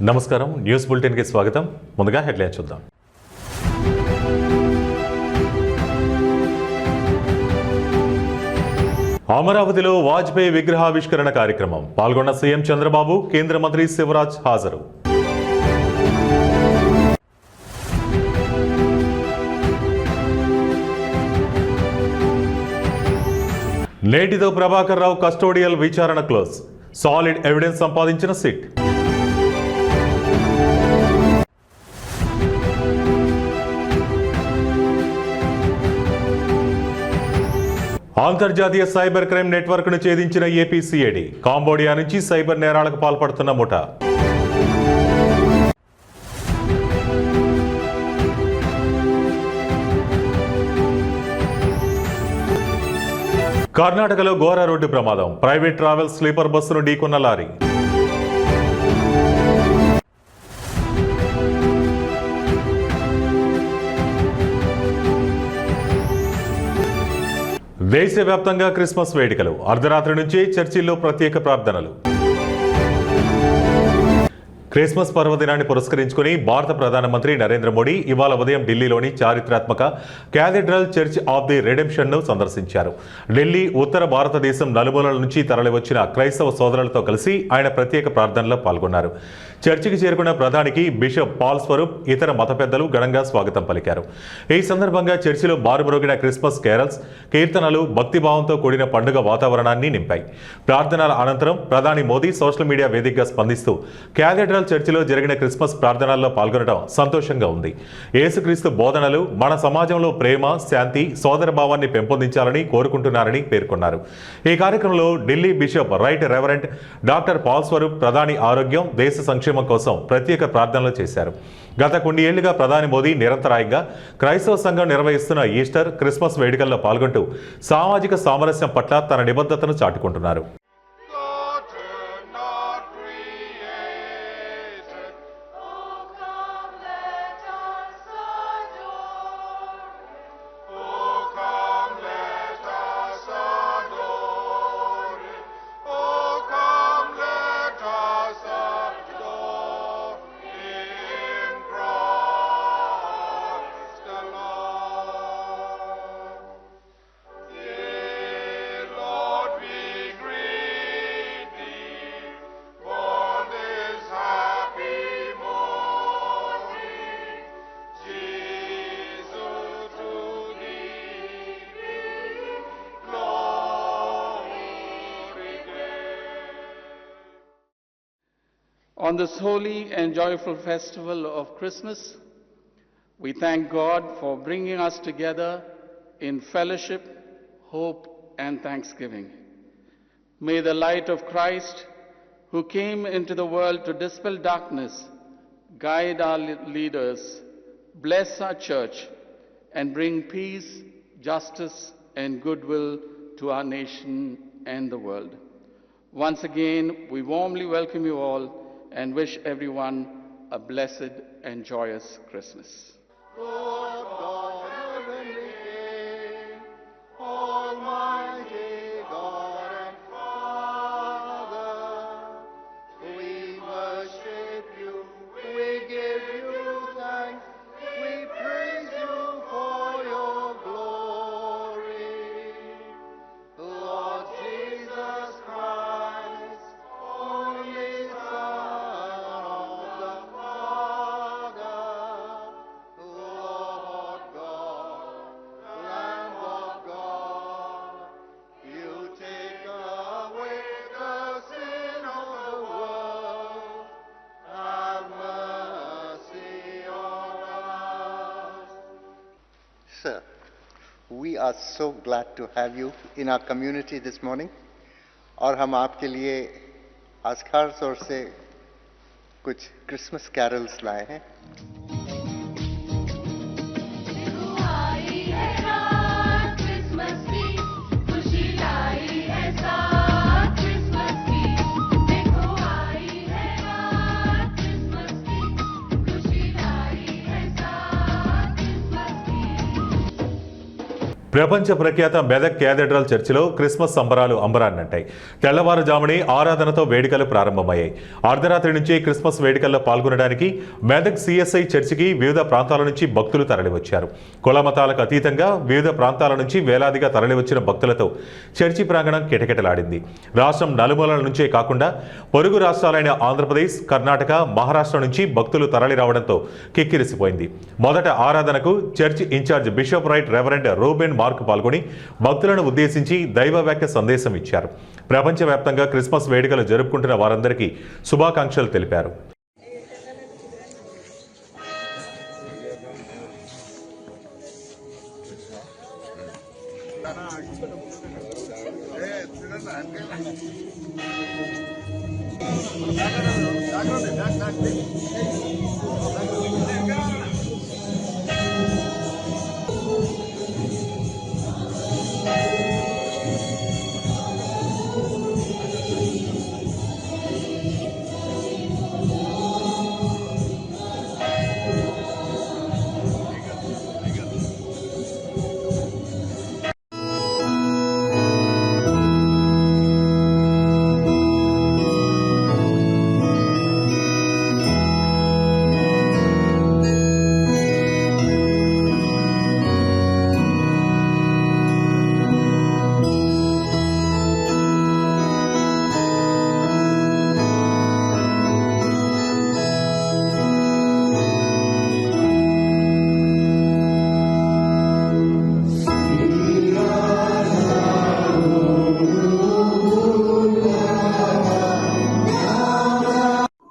నమస్కారం, న్యూస్ బులెటిన్కి స్వాగతం. ముందుగా హెడ్లైన్ చూద్దాం. అమరావతిలో వాజ్పేయి విగ్రహావిష్కరణ కార్యక్రమం పాల్గొన్న సీఎం చంద్రబాబు, కేంద్ర మంత్రి శివరాజ్ హాజరు. నేటితో ప్రభాకర్ రావు కస్టోడియల్ విచారణ క్లోజ్. సాలిడ్ ఎవిడెన్స్ సంపాదించిన సిట్. అంతర్జాతీయ సైబర్ క్రైమ్ నెట్వర్క్ ను ఛేదించిన ఏపీసీఐడి. కాంబోడియా నుంచి సైబర్ నేరాలకు పాల్పడుతున్న ముఠా. కర్ణాటకలో ఘోర రోడ్డు ప్రమాదం. ప్రైవేట్ ట్రావెల్ స్లీపర్ బస్సును ఢీకొన్న లారీ. దేశవ్యాప్తంగా క్రిస్మస్ వేడుకలు. అర్ధరాత్రి నుంచే చర్చిల్లో ప్రత్యేక ప్రార్థనలు. క్రిస్మస్ పర్వదినాన్ని పురస్కరించుకుని భారత ప్రధానమంత్రి నరేంద్ర మోడీ ఇవాళ ఉదయం ఢిల్లీలోని చారిత్రాత్మక క్యాథెడ్రల్ చర్చ్ ఆఫ్ ది రెడెంప్షన్ను సందర్శించారు. ఢిల్లీ, ఉత్తర భారతదేశం నలుమూలల నుంచి తరలివచ్చిన క్రైస్తవ సోదరులతో కలిసి ఆయన ప్రత్యేక ప్రార్థనలో పాల్గొన్నారు. చర్చికి చేరుకున్న ప్రధానికి బిషప్ పాల్ స్వరూప్, ఇతర మత పెద్దలు ఘనంగా స్వాగతం పలికారు. ఈ సందర్భంగా చర్చిలో బారుమ్రోగిన క్రిస్మస్ కేరల్స్, కీర్తనలు భక్తిభావంతో కూడిన పండుగ వాతావరణాన్ని నింపాయి. ప్రార్థనల అనంతరం ప్రధాని మోదీ సోషల్ మీడియా వేదికగా స్పందిస్తూ క్యాథెడ్రల్ చర్చిలో జరిగిన క్రిస్మస్ ప్రార్థనల్లో పాల్గొనడం సంతోషంగా ఉంది. యేసుక్రీస్తు బోధనలు మన సమాజంలో ప్రేమ, శాంతి, సోదర భావాన్ని పెంపొందించాలని కోరుకుంటున్నారని పేర్కొన్నారు. ఈ కార్యక్రమంలో Delhi bishop right reverend doctor Paul Swaroop ప్రధాని ఆరోగ్యం, దేశ సంక్షేమం కోసం ప్రత్యేక ప్రార్థనలు చేశారు. గత కొన్ని ఏళ్లుగా ప్రధాని మోదీ నిరంతరాయంగా క్రైస్తవ సంఘం నిర్వహిస్తున్న ఈస్టర్, క్రిస్మస్ వేడుకల్లో పాల్గొంటూ సామాజిక సామరస్యం పట్ల తన నిబద్ధతను చాటుకుంటున్నారు. On this holy and joyful festival of Christmas, we thank God for bringing us together in fellowship, hope, and thanksgiving. May the light of Christ, who came into the world to dispel darkness, guide our leaders, bless our church, and bring peace, justice, and goodwill to our nation and the world. Once again, we warmly welcome you all and wish everyone a blessed and joyous Christmas. Lord God, heavenly King, Almighty God and Father, we worship you, we give you thanks, we praise you for your glory. Lord Jesus Christ, only Son of the Father, Lord God, Lamb of God, you take away the sin of the world, have mercy on us. Sir, we are so glad to have you in our community this morning. और हम आपके लिए आज खास तौर से कुछ Christmas carols लाए हैं. ప్రపంచ ప్రఖ్యాత మెదక్ క్యాథెడ్రల్ చర్చిలో క్రిస్మస్ సంబరాలు అంబరాన్నంటాయి. తెల్లవారుజామునే ఆరాధనతో వేడుకలు ప్రారంభమయ్యాయి. అర్ధరాత్రి నుంచి క్రిస్మస్ వేడుకల్లో పాల్గొనడానికి మెదక్ సిఎస్ఐ చర్చికి వివిధ ప్రాంతాల నుంచి భక్తులు తరలివచ్చారు. కులమతాలకు అతీతంగా వివిధ ప్రాంతాల నుంచి వేలాదిగా తరలివచ్చిన భక్తులతో చర్చి ప్రాంగణం కిటకిటలాడింది. రాష్ట్రం నలుమూలల నుంచే కాకుండా పొరుగు రాష్ట్రాలైన ఆంధ్రప్రదేశ్, కర్ణాటక, మహారాష్ట్ర నుంచి భక్తులు తరలి రావడంతో కిక్కిరిసిపోయింది. మొదట ఆరాధనకు church incharge bishop right reverend Ruben Mark పాల్గొని భక్తులను ఉద్దేశించి దైవవాక్య సందేశం ఇచ్చారు. ప్రపంచవ్యాప్తంగా క్రిస్మస్ వేడుకలు జరుపుకుంటున్న వారందరికీ శుభాకాంక్షలు తెలిపారు.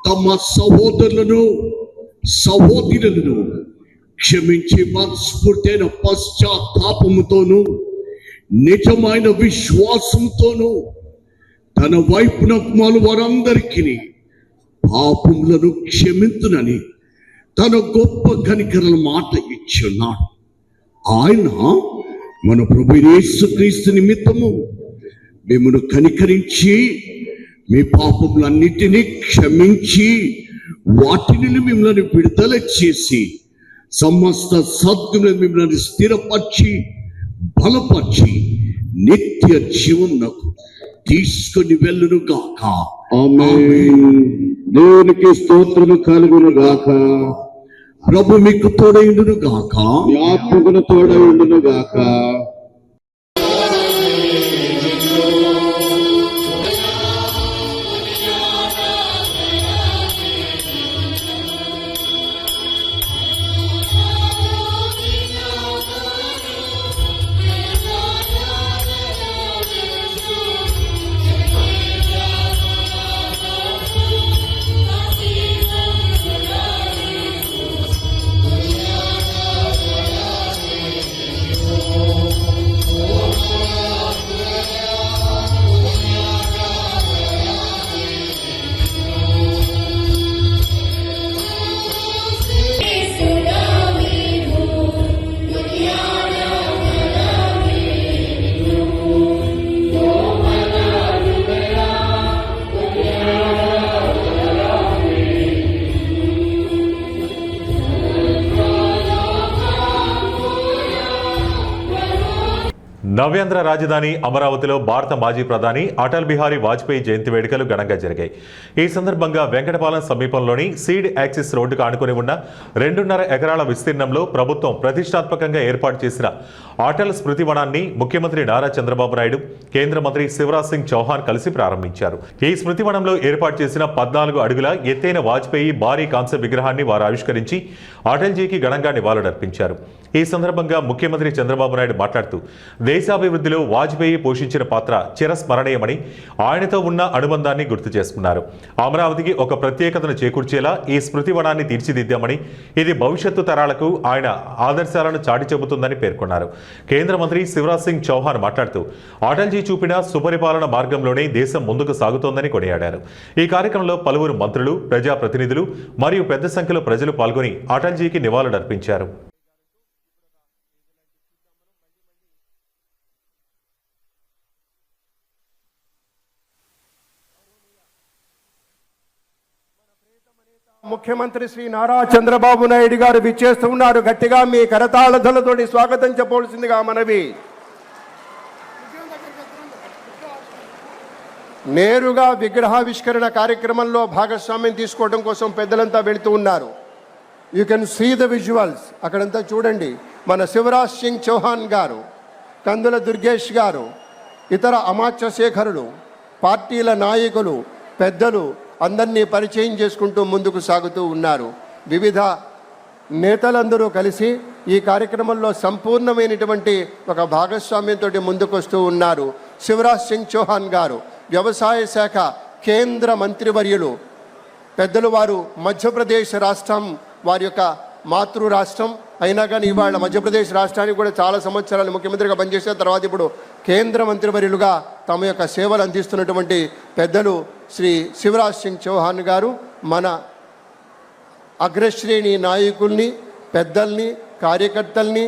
తమ సహోదరులను సహోదరులను క్షమించి మనస్ఫూర్తైన పశ్చాత్తాపముతోనూ నిజమైన విశ్వాసంతోనూ తన వైపున వారందరికీ పాపములను క్షమించునని తన గొప్ప కనికరల మాట ఇచ్చున్నాడు. ఆయన మన ప్రభు యేసుక్రీస్తు నిమిత్తము మిమ్మల్ని కనికరించి మీ పాపములన్నిటినీ క్షమించి వాటిని మిమ్మల్ని విడుదల చేసి సమస్త సద్గుణ మిమ్మల్ని స్థిరపరిచి బలపరిచి నిత్య జీవమునకు తీసుకొని వెళ్ళును గాక. ఆమేన్. దేవునికి స్తోత్రము కలుగును గాక. ప్రభు మీకు తోడైండును గాక. మీ ఆత్మకు తోడై ఉండును గాక. నవ్యాంధ్ర రాజధాని అమరావతిలో భారత మాజీ ప్రధాని అటల్ బిహారీ వాజ్పేయి జయంతి వేడుకలు ఘనంగా జరిగాయి. ఈ సందర్భంగా వెంకటపాలెం సమీపంలోని సీడ్ యాక్సిస్ రోడ్డుకు ఆనుకుని ఉన్న 2.5 ఎకరాల విస్తీర్ణంలో ప్రభుత్వం ప్రతిష్టాత్మకంగా ఏర్పాటు చేసిన అటల్ స్మృతి వనాన్ని ముఖ్యమంత్రి నారా చంద్రబాబు నాయుడు, కేంద్ర మంత్రి శివరాజ్ సింగ్ చౌహాన్ కలిసి ప్రారంభించారు. ఈ స్మృతి వనంలో ఏర్పాటు చేసిన 14 అడుగుల ఎత్తైన వాజ్పేయి భారీ కాంస్య విగ్రహాన్ని వారు ఆవిష్కరించి అటల్జీకి ఘనంగా నివాళులర్పించారు. ఈ సందర్భంగా ముఖ్యమంత్రి చంద్రబాబు నాయుడు మాట్లాడుతూ దేశాభివృద్ధిలో వాజ్పేయి పోషించిన పాత్ర చిరస్మరణీయమని, ఆయనతో ఉన్న అనుబంధాన్ని గుర్తు చేసుకున్నారు. అమరావతికి ఒక ప్రత్యేకతను చేకూర్చేలా ఈ స్మృతి వనాన్ని తీర్చిదిద్దామని, ఇది భవిష్యత్తు తరాలకు ఆయన ఆదర్శాలను చాటి చెబుతుందని పేర్కొన్నారు. కేంద్ర మంత్రి శివరాజ్ సింగ్ చౌహాన్ మాట్లాడుతూ అటల్జీ చూపిన సుపరిపాలన మార్గంలోనే దేశం ముందుకు సాగుతోందని కొనియాడారు. ఈ కార్యక్రమంలో పలువురు మంత్రులు, ప్రజాప్రతినిధులు మరియు పెద్ద సంఖ్యలో ప్రజలు పాల్గొని అటల్జీకి నివాళులర్పించారు. ముఖ్యమంత్రి శ్రీ నారా చంద్రబాబు నాయుడు గారు విచ్చేస్తున్నారు. గట్టిగా మీ కరతాళ ధ్వనులతోటి స్వాగతం చెప్పవలసిందిగా మనవి. నేరుగా విగ్రహావిష్కరణ కార్యక్రమంలో భాగస్వామ్యం తీసుకోవడం కోసం పెద్దలంతా వెళుతూ ఉన్నారు. You can see the visuals. అక్కడంతా చూడండి. మన శివరాజ్ సింగ్ చౌహాన్ గారు, కందుల దుర్గేష్ గారు, ఇతర అమాత్య శేఖరులు, పార్టీల నాయకులు, పెద్దలు అందరినీ పరిచయం చేసుకుంటూ ముందుకు సాగుతూ ఉన్నారు. వివిధ నేతలందరూ కలిసి ఈ కార్యక్రమంలో సంపూర్ణమైనటువంటి ఒక భాగస్వామ్యంతో ముందుకు వస్తూ ఉన్నారు. శివరాజ్ సింగ్ చౌహాన్ గారు వ్యవసాయ శాఖ కేంద్ర మంత్రివర్యులు, పెద్దలు. వారు మధ్యప్రదేశ్ రాష్ట్రం వారి యొక్క మాతృ రాష్ట్రం అయినా కానీ ఇవాళ మధ్యప్రదేశ్ రాష్ట్రానికి కూడా చాలా సంవత్సరాలు ముఖ్యమంత్రిగా పనిచేసిన తర్వాత ఇప్పుడు కేంద్ర మంత్రివర్యులుగా తమ యొక్క సేవలు అందిస్తున్నటువంటి పెద్దలు శ్రీ శివరాజ్ సింగ్ చౌహాన్ గారు మన అగ్రశ్రేణి నాయకుల్ని, పెద్దల్ని, కార్యకర్తల్ని,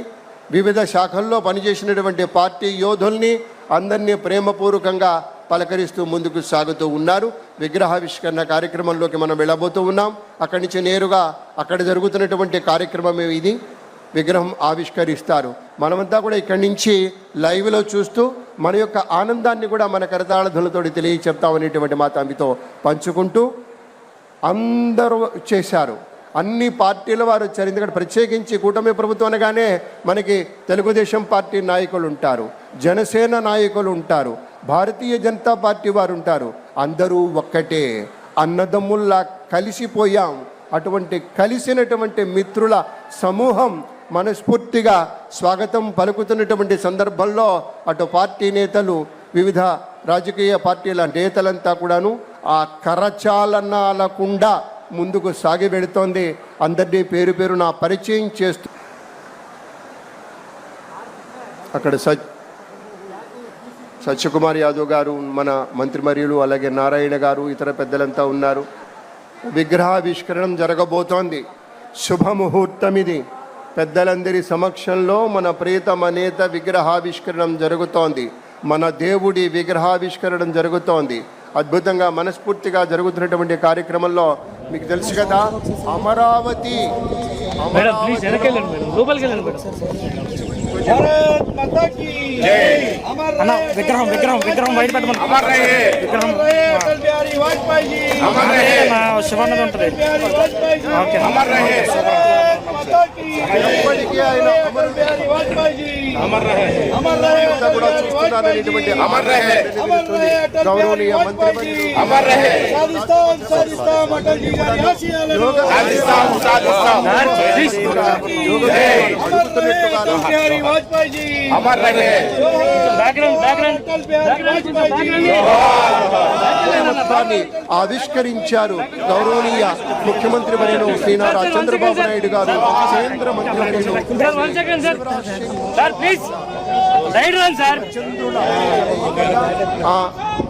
వివిధ శాఖల్లో పనిచేసినటువంటి పార్టీ యోధుల్ని అందరినీ ప్రేమపూర్వకంగా పలకరిస్తూ ముందుకు సాగుతూ ఉన్నారు. విగ్రహావిష్కరణ కార్యక్రమంలోకి మనం వెళ్ళబోతూ ఉన్నాం. అక్కడి నుంచి నేరుగా అక్కడ జరుగుతున్నటువంటి కార్యక్రమం ఇది. విగ్రహం ఆవిష్కరిస్తారు. మనమంతా కూడా ఇక్కడి నుంచి లైవ్లో చూస్తూ మన యొక్క ఆనందాన్ని కూడా మన కరతాళధ్వనులతో తెలియచెప్తామనేటువంటి మాట మీతో పంచుకుంటూ అందరూ చేశారు. అన్ని పార్టీల వారు వచ్చారు. ఎందుకంటే ప్రత్యేకించి కూటమి ప్రభుత్వం అనగానే మనకి తెలుగుదేశం పార్టీ నాయకులు ఉంటారు, జనసేన నాయకులు ఉంటారు, భారతీయ జనతా పార్టీ వారు ఉంటారు. అందరూ ఒక్కటే, అన్నదమ్ముల్లా కలిసిపోయాం. అటువంటి కలిసినటువంటి మిత్రుల సమూహం మనస్ఫూర్తిగా స్వాగతం పలుకుతున్నటువంటి సందర్భంలో అటు పార్టీ నేతలు, వివిధ రాజకీయ పార్టీల నేతలంతా కూడాను ఆ కరచాలనాలకుండా ముందుకు సాగి వెళుతోంది. అందరినీ పేరు పేరు నా పరిచయం చేస్తూ అక్కడ సత్యకుమార్ యాదవ్ గారు, మన మంత్రివర్యులు, అలాగే నారాయణ గారు, ఇతర పెద్దలంతా ఉన్నారు. విగ్రహావిష్కరణం జరగబోతోంది. శుభముహూర్తం ఇది. పెద్దలందరి సమక్షంలో మన ప్రియతమ నేత విగ్రహావిష్కరణం జరుగుతోంది. మన దేవుడి విగ్రహావిష్కరణం జరుగుతోంది. అద్భుతంగా మనస్ఫూర్తిగా జరుగుతున్నటువంటి కార్యక్రమంలో మీకు తెలుసు కదా, అమరావతి విగ్రహం విగ్రహం విగ్రహం బయట పెట్టమని విగ్రహం శివానంద ఉంటుంది. ఎప్పటికీ ఆయన గౌరవనీయ మంత్రి ఆవిష్కరించారు. గౌరవనీయ ముఖ్యమంత్రి వర్యులు శ్రీ నారా చంద్రబాబు నాయుడు గారు, కేంద్ర మంత్రి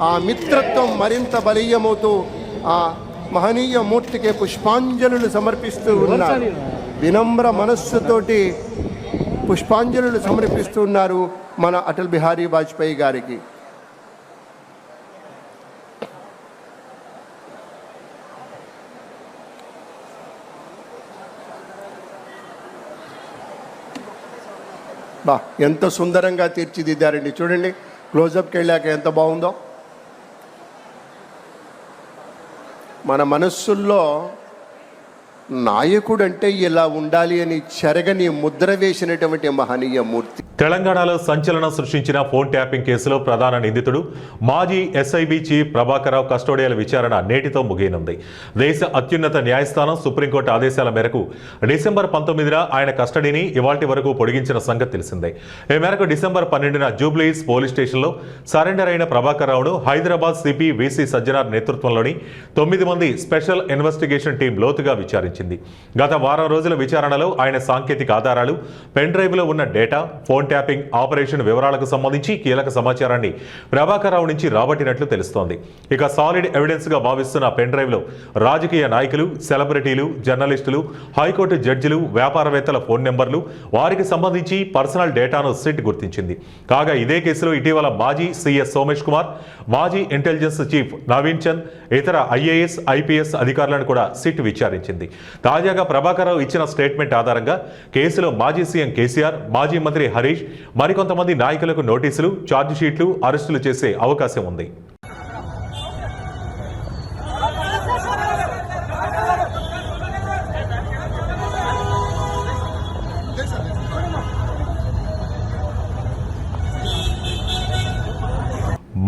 ఆ మిత్రత్వం మరింత బలీయమవుతూ ఆ మహనీయ మూర్తికి పుష్పాంజలులు సమర్పిస్తూ ఉన్నారు. వినమ్ర మనస్సుతోటి పుష్పాంజలులు సమర్పిస్తున్నారు మన అటల్ బిహారీ వాజ్పేయి గారికి. బా ఎంత సుందరంగా తీర్చిదిద్దారండి. చూడండి, క్లోజప్కి వెళ్ళాక ఎంత బాగుందో. మన మనస్సుల్లో నాయకుడు అంటే ఇలా ఉండాలి అని చెరగని ముద్ర వేసినటువంటి మహనీయ మూర్తి. తెలంగాణలో సంచలనం సృష్టించిన ఫోన్ ట్యాపింగ్ కేసులో ప్రధాన నిందితుడు మాజీ ఎస్ఐబి చీఫ్ ప్రభాకరరావు కస్టోడియల్ విచారణ నేటితో ముగియనుంది. దేశ అత్యున్నత న్యాయస్థానం సుప్రీంకోర్టు ఆదేశాల మేరకు డిసెంబర్ 19న ఆయన కస్టడీని ఇవాల్టి వరకు పొడిగించిన సంగతి తెలిసిందే. ఈ మేరకు డిసెంబర్ 12న జూబ్లీహిల్స్ పోలీస్ స్టేషన్లో సరెండర్ అయిన ప్రభాకరరావును హైదరాబాద్ సిపి విసి సజ్జనార్ నేతృత్వంలోని 9 మంది స్పెషల్ ఇన్వెస్టిగేషన్ టీం లోతుగా విచారించింది. గత వారం రోజుల విచారణలో ఆయన సాంకేతిక ఆధారాలు, పెన్ డ్రైవ్లో ఉన్న డేటా, ఫోన్ ట్యాపింగ్ ఆపరేషన్ వివరాలకు సంబంధించి కీలక సమాచారాన్ని ప్రభాకరరావు నుంచి రాబట్టినట్లు తెలుస్తోంది. ఇక సాలిడ్ ఎవిడెన్స్ గా భావిస్తున్న పెన్ డ్రైవ్ లో రాజకీయ నాయకులు, సెలబ్రిటీలు, జర్నలిస్టులు, హైకోర్టు జడ్జిలు, వ్యాపారవేత్తల ఫోన్ నెంబర్లు, వారికి సంబంధించి పర్సనల్ డేటాను సిట్ గుర్తించింది. కాగా ఇదే కేసులో ఇటీవల మాజీ సీఎస్ సోమేష్ కుమార్, మాజీ ఇంటెలిజెన్స్ చీఫ్ నవీన్ చంద్, ఇతర ఐఏఎస్, ఐపీఎస్ అధికారులను కూడా సిట్ విచారించింది. తాజాగా ప్రభాకరరావు ఇచ్చిన స్టేట్మెంట్ ఆధారంగా కేసులో మాజీ సీఎం కేసీఆర్, మాజీ మంత్రి హరీష్, మరికొంతమంది నాయకులకు నోటీసులు, ఛార్జిషీట్లు, అరెస్టులు చేసే అవకాశం ఉంది.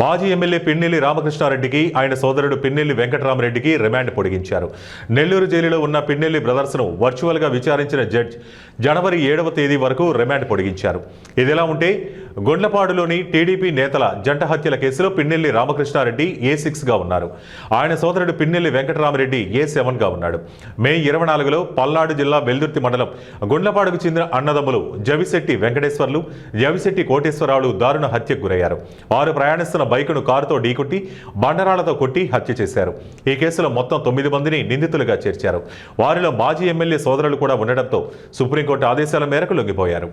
మాజీ ఎమ్మెల్యే పిన్నెల్లి రామకృష్ణారెడ్డికి ఆయన సోదరుడు పిన్నెల్లి వెంకటరామరెడ్డికి రిమాండ్ పొడిగించారు. నెల్లూరు జైలులో ఉన్న పిన్నెల్లి బ్రదర్స్ను వర్చువల్గా విచారించిన జడ్జ్ జనవరి 7వ తేదీ వరకు రిమాండ్ పొడిగించారు. ఇదిలా ఉంటే గొండ్లపాడులోని టీడీపీ నేతల జంట హత్యల కేసులో పిన్నెల్లి రామకృష్ణారెడ్డి A6గా ఉన్నారు. ఆయన సోదరుడు పిన్నెల్లి వెంకటరామరెడ్డి A7గా ఉన్నాడు. మే 24లో పల్నాడు జిల్లా వెల్దుర్తి మండలం గొండ్లపాడుకు చెందిన అన్నదమ్ములు జవిశెట్టి వెంకటేశ్వర్లు, జవిశెట్టి కోటేశ్వరరావులు దారుణ హత్యకు గురయ్యారు. వారు ప్రయాణిస్తున్న బైకును కారుతో ఢీకొట్టి బండరాళ్లతో కొట్టి హత్య చేశారు. ఈ కేసులో మొత్తం 9 మందిని నిందితులుగా చేర్చారు. వారిలో మాజీ ఎమ్మెల్యే సోదరులు కూడా ఉండడంతో సుప్రీంకోర్టు ఆదేశాల మేరకు లొంగిపోయారు.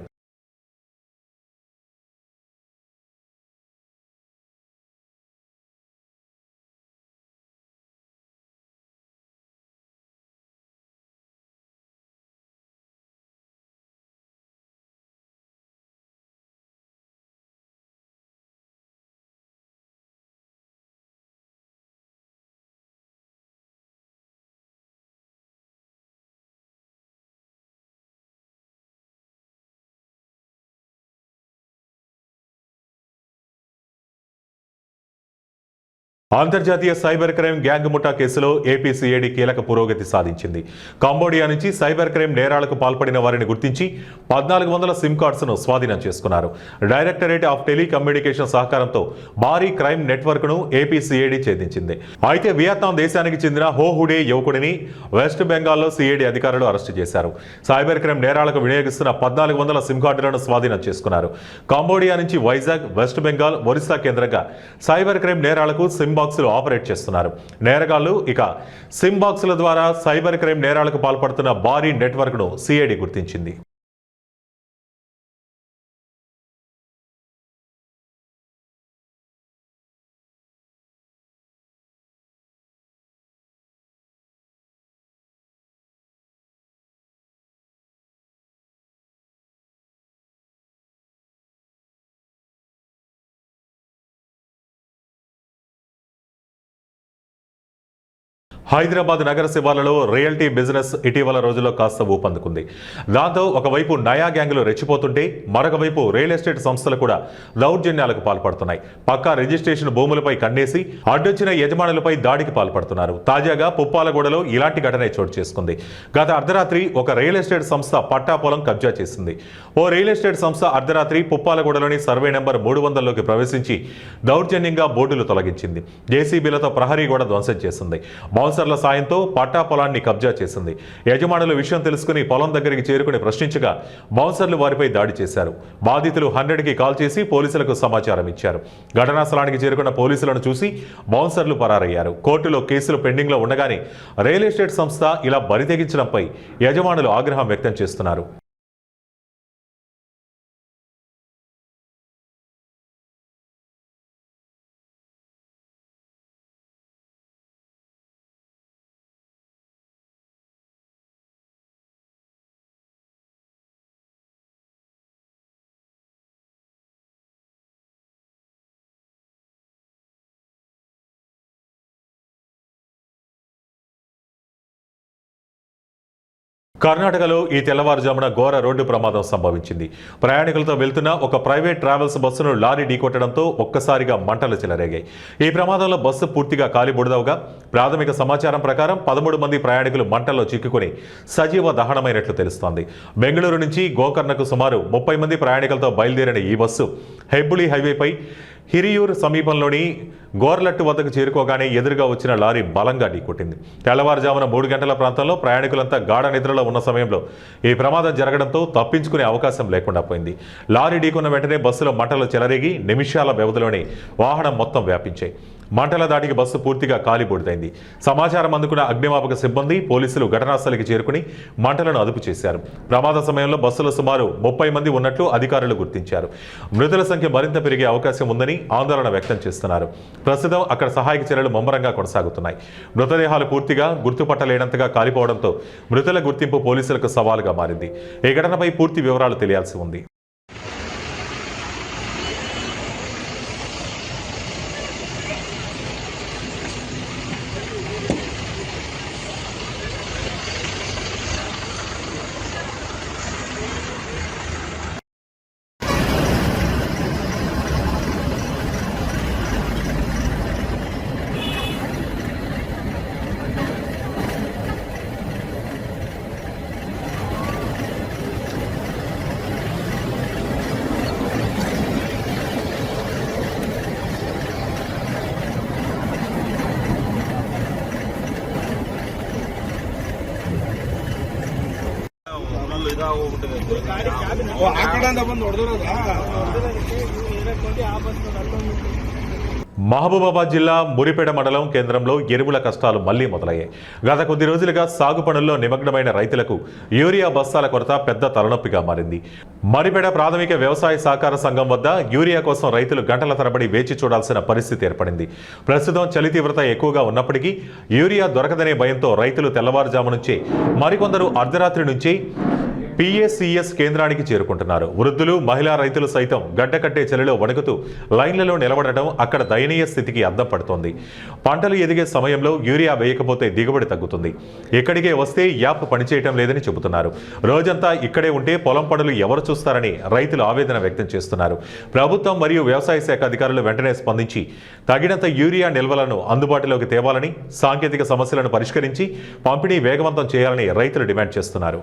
అంతర్జాతీయ సైబర్ క్రైమ్ గ్యాంగ్ ముఠా కేసులో ఏపీ సిఐడి కీలక పురోగతి సాధించింది. కంబోడియా నుంచి సైబర్ క్రైమ్ నేరాలకు పాల్పడిన వారిని గుర్తించి 1400 సిమ్ కార్డ్స్ను స్వాధీనం చేసుకున్నారు. డైరెక్టరేట్ ఆఫ్ టెలికమ్యూనికేషన్ సహకారంతో భారీ క్రైమ్ నెట్వర్క్ను ఏపీ సిఐడి ఛేదించింది. అయితే వియత్నాం దేశానికి చెందిన హోహుడే యువకుడిని వెస్ట్ బెంగాల్లో సిఐడి అధికారులు అరెస్టు చేశారు. సైబర్ క్రైమ్ నేరాలకు వినియోగిస్తున్న 1400 సిమ్ కార్డులను స్వాధీనం చేసుకున్నారు. కంబోడియా నుంచి వైజాగ్, వెస్ట్ బెంగాల్, ఒరిస్సా కేంద్రంగా సైబర్ క్రైమ్ నేరాలకు సిమ్ బాక్సులు ఆపరేట్ చేస్తున్నారు. నేరగాళ్లు ఇక సిమ్ బాక్సుల ద్వారా సైబర్ క్రైమ్ నేరాలకు పాల్పడుతున్న భారీ నెట్వర్క్ను సిఐడి గుర్తించింది. హైదరాబాద్ నగర శివార్లలో రియల్టీ బిజినెస్ ఇటీవల రోజుల్లో కాస్త ఊపందుకుంది. దాంతో ఒకవైపు నయా గ్యాంగులు రెచ్చిపోతుంటే మరొక వైపు రియల్ ఎస్టేట్ సంస్థలు కూడా దౌర్జన్యాలకు పాల్పడుతున్నాయి. పక్కా రిజిస్ట్రేషన్ భూములపై కన్నేసి అడ్డొచ్చిన యజమానులపై దాడికి పాల్పడుతున్నారు. తాజాగా పుప్పాలగూడలో ఇలాంటి ఘటనే చోటు చేసుకుంది. గత అర్ధరాత్రి ఒక రియల్ ఎస్టేట్ సంస్థ పట్టా పొలం కబ్జా చేసింది. ఓ రియల్ ఎస్టేట్ సంస్థ అర్ధరాత్రి పుప్పాలగూడలోని సర్వే నెంబర్ 300లోకి ప్రవేశించి దౌర్జన్యంగా బోర్డులు తొలగించింది. జేసీబీలతో ప్రహరీ గోడ ధ్వంసం చేసింది. బౌన్సర్ల సాయంతో పట్టా పొలాన్ని కబ్జా చేసింది. యజమానులు విషయం తెలుసుకుని పొలం దగ్గరికి చేరుకుని ప్రశ్నించగా బౌన్సర్లు వారిపై దాడి చేశారు. బాధితులు 100కి కాల్ చేసి పోలీసులకు సమాచారం ఇచ్చారు. ఘటనా స్థలానికి చేరుకున్న పోలీసులను చూసి బౌన్సర్లు పరారయ్యారు. కోర్టులో కేసులు పెండింగ్లో ఉండగానే రియల్ ఎస్టేట్ సంస్థ ఇలా బరితెగించడంపై యజమానులు ఆగ్రహం వ్యక్తం చేస్తున్నారు. కర్ణాటకలో ఈ తెల్లవారుజామున ఘోర రోడ్డు ప్రమాదం సంభవించింది. ప్రయాణికులతో వెళ్తున్న ఒక ప్రైవేట్ ట్రావెల్స్ బస్సును లారీ ఢీకొట్టడంతో ఒక్కసారిగా మంటలు చెలరేగాయి. ఈ ప్రమాదంలో బస్సు పూర్తిగా కాలిబుడదవగా ప్రాథమిక సమాచారం ప్రకారం 13 మంది ప్రయాణికులు మంటల్లో చిక్కుకుని సజీవ దహనమైనట్లు తెలుస్తోంది. బెంగళూరు నుంచి గోకర్ణకు సుమారు 30 మంది ప్రయాణికులతో బయలుదేరిన ఈ బస్సు హెబ్బులి హైవేపై హిరియూర్ సమీపంలోని గోర్లట్టు వద్దకు చేరుకోగానే ఎదురుగా వచ్చిన లారీ బలంగా ఢీకొట్టింది. తెల్లవారుజామున 3 గంటల ప్రాంతంలో ప్రయాణికులంతా గాఢ నిద్రలో ఉన్న సమయంలో ఈ ప్రమాదం జరగడంతో తప్పించుకునే అవకాశం లేకుండా పోయింది. లారీ ఢీకొన్న వెంటనే బస్సులో మంటలు చెలరేగి నిమిషాల వ్యవధిలోనే వాహనం మొత్తం వ్యాపించాయి. మంటల దాటికి బస్సు పూర్తిగా కాలిబూడిదైంది. సమాచారం అందుకున్న అగ్నిమాపక సిబ్బంది, పోలీసులు ఘటనాస్థలికి చేరుకుని మంటలను అదుపు చేశారు. ప్రమాద సమయంలో బస్సులో సుమారు 30 మంది ఉన్నట్లు అధికారులు గుర్తించారు. మృతుల సంఖ్య మరింత పెరిగే అవకాశం ఉందని ఆందోళన వ్యక్తం చేస్తున్నారు. ప్రస్తుతం అక్కడ సహాయక చర్యలు ముమ్మరంగా కొనసాగుతున్నాయి. మృతదేహాలు పూర్తిగా గుర్తుపట్టలేనంతగా కాలిపోవడంతో మృతుల గుర్తింపు పోలీసులకు సవాలుగా మారింది. ఈ ఘటనపై పూర్తి వివరాలు తెలియాల్సి ఉంది. మహబూబాబాద్ జిల్లా మురిపేట మండలం కేంద్రంలో ఎరువుల కష్టాలు మళ్లీ మొదలయ్యాయి. గత కొద్ది రోజులుగా సాగు పనుల్లో నిమగ్నమైన రైతులకు యూరియా బస్తాల కొరత పెద్ద తలనొప్పిగా మారింది. మరిపేట ప్రాథమిక వ్యవసాయ సహకార సంఘం వద్ద యూరియా కోసం రైతులు గంటల తరబడి వేచి చూడాల్సిన పరిస్థితి ఏర్పడింది. ప్రస్తుతం చలి తీవ్రత ఎక్కువగా ఉన్నప్పటికీ యూరియా దొరకదనే భయంతో రైతులు తెల్లవారుజాము నుంచే, మరికొందరు అర్ధరాత్రి నుంచి PACS కేంద్రానికి చేరుకుంటున్నారు. వృద్ధులు, మహిళా రైతులు సైతం గడ్డకట్టే చలిలో వణుకుతూ లైన్లలో నిలబడటం అక్కడ దయనీయ స్థితికి అద్దం పడుతోంది. పంటలు ఎదిగే సమయంలో యూరియా వేయకపోతే దిగుబడి తగ్గుతుంది. ఇక్కడికే వస్తే యాప్ పనిచేయటం లేదని చెబుతున్నారు. రోజంతా ఇక్కడే ఉంటే పొలం పనులు ఎవరు చూస్తారని రైతులు ఆవేదన వ్యక్తం చేస్తున్నారు. ప్రభుత్వం మరియు వ్యవసాయ శాఖ అధికారులు వెంటనే స్పందించి తగినంత యూరియా నిల్వలను అందుబాటులోకి తేవాలని, సాంకేతిక సమస్యలను పరిష్కరించి పంపిణీ వేగవంతం చేయాలని రైతులు డిమాండ్ చేస్తున్నారు.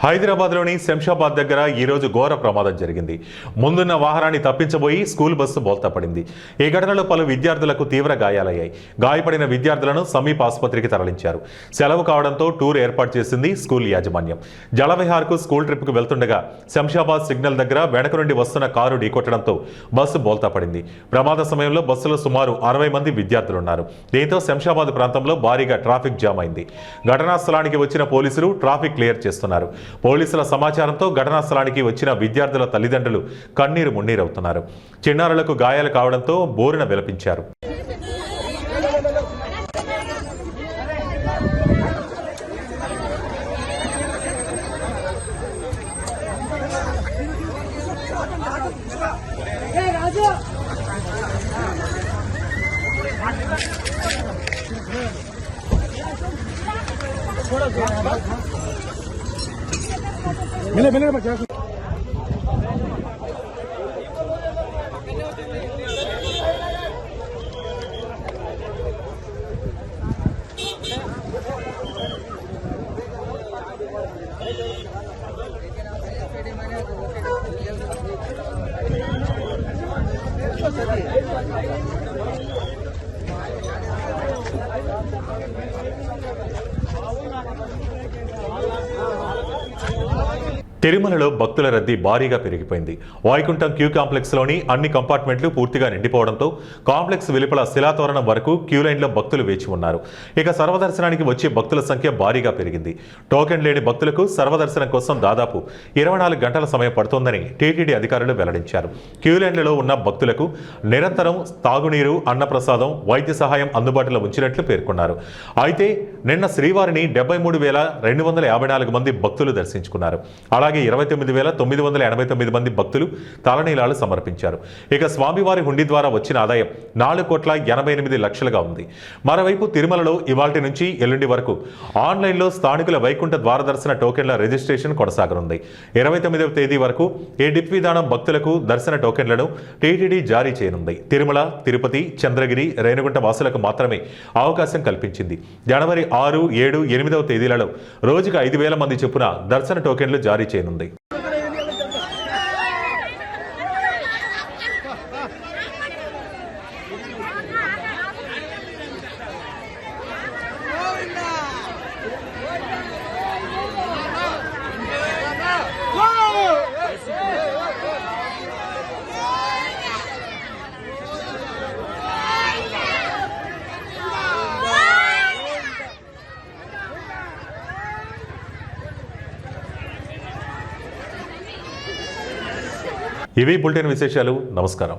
హైదరాబాద్లోని శంషాబాద్ దగ్గర ఈరోజు ఘోర ప్రమాదం జరిగింది. ముందున్న వాహనాన్ని తప్పించబోయి స్కూల్ బస్సు బోల్తా పడింది. ఈ ఘటనలో పలు విద్యార్థులకు తీవ్ర గాయాలయ్యాయి. గాయపడిన విద్యార్థులను సమీప ఆసుపత్రికి తరలించారు. సెలవు కావడంతో టూర్ ఏర్పాటు చేసింది స్కూల్ యాజమాన్యం. జలవిహార్కు స్కూల్ ట్రిప్కు వెళ్తుండగా శంషాబాద్ సిగ్నల్ దగ్గర వెనక నుండి వస్తున్న కారు ఢీకొట్టడంతో బస్సు బోల్తా పడింది. ప్రమాద సమయంలో బస్సులో సుమారు 60 మంది విద్యార్థులున్నారు. దీంతో శంషాబాద్ ప్రాంతంలో భారీగా ట్రాఫిక్ జామ్ అయింది. ఘటనా స్థలానికి వచ్చిన పోలీసులు ట్రాఫిక్ క్లియర్ చేస్తున్నారు. పోలీసుల సమాచారంతో ఘటనా స్థలానికి వచ్చిన విద్యార్థుల తల్లిదండ్రులు కన్నీరు మున్నీరవుతున్నారు. చిన్నారులకు గాయాలు కావడంతో బోరున విలపించారు. मिले बच्चा తిరుమలలో భక్తుల రద్దీ భారీగా పెరిగిపోయింది. వైకుంఠం క్యూ కాంప్లెక్స్లోని అన్ని కంపార్ట్మెంట్లు పూర్తిగా నిండిపోవడంతో కాంప్లెక్స్ వెలుపల శిలాతోరణం వరకు క్యూ లైన్లో భక్తులు వేచి ఉన్నారు. ఇక సర్వదర్శనానికి వచ్చే భక్తుల సంఖ్య భారీగా పెరిగింది. టోకెన్ లేని భక్తులకు సర్వదర్శనం కోసం దాదాపు 24 గంటల సమయం పడుతోందని టీటీడీ అధికారులు వెల్లడించారు. క్యూ లైన్లలో ఉన్న భక్తులకు నిరంతరం తాగునీరు, అన్నప్రసాదం, వైద్య సహాయం అందుబాటులో ఉంచినట్లు పేర్కొన్నారు. అయితే నిన్న శ్రీవారిని 73,254 మంది భక్తులు దర్శించుకున్నారు. అలాగే 29,989 మంది భక్తులు తలనీలాలు సమర్పించారు. ఇక స్వామివారి హుండీ ద్వారా వచ్చిన ఆదాయం 4,88,00,000గా ఉంది. మరోవైపు తిరుమలలో ఇవాల్టి నుంచి ఎల్లుండి వరకు ఆన్లైన్లో స్థానికుల వైకుంఠ ద్వారదర్శన టోకెన్ల రిజిస్ట్రేషన్ కొనసాగనుంది. 29వ తేదీ వరకు ఈ డిప్ విధానం భక్తులకు దర్శన టోకెన్లను టీటీడీ జారీ చేయనుంది. తిరుమల, తిరుపతి, చంద్రగిరి, రేణిగుంట వాసులకు మాత్రమే అవకాశం కల్పించింది. జనవరి 6, 7, 8వ తేదీలలో రోజుకు 5,000 మంది చొప్పున దర్శన టోకెన్లు జారీ చేయనుంది. ఇవి బులెటిన్ విశేషాలు. నమస్కారం.